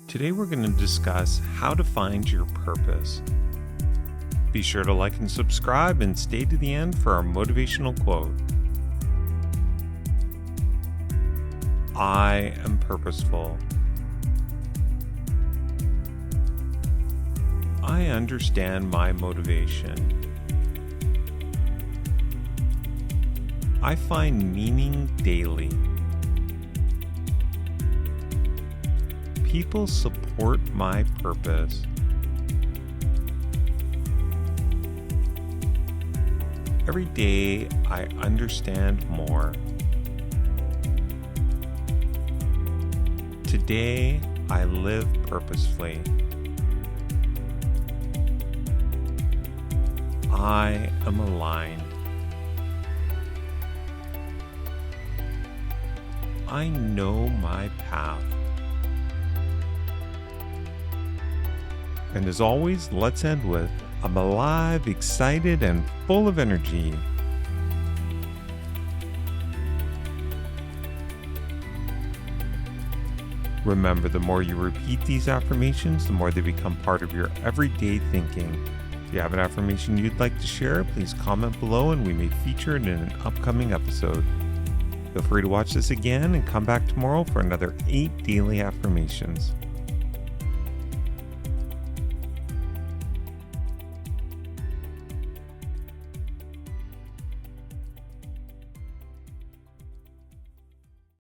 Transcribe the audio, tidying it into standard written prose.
Today we're going to discuss how to find your purpose. Be sure to like and subscribe and stay to the end for our motivational quote. I am purposeful. I understand my motivation. I find meaning daily. People support my purpose. Every day I understand more. Today I live purposefully. I am aligned. I know my path. And as always, let's end with, I'm alive, excited, and full of energy. Remember, the more you repeat these affirmations, the more they become part of your everyday thinking. If you have an affirmation you'd like to share, please comment below and we may feature it in an upcoming episode. Feel free to watch this again and come back tomorrow for another 8 daily affirmations.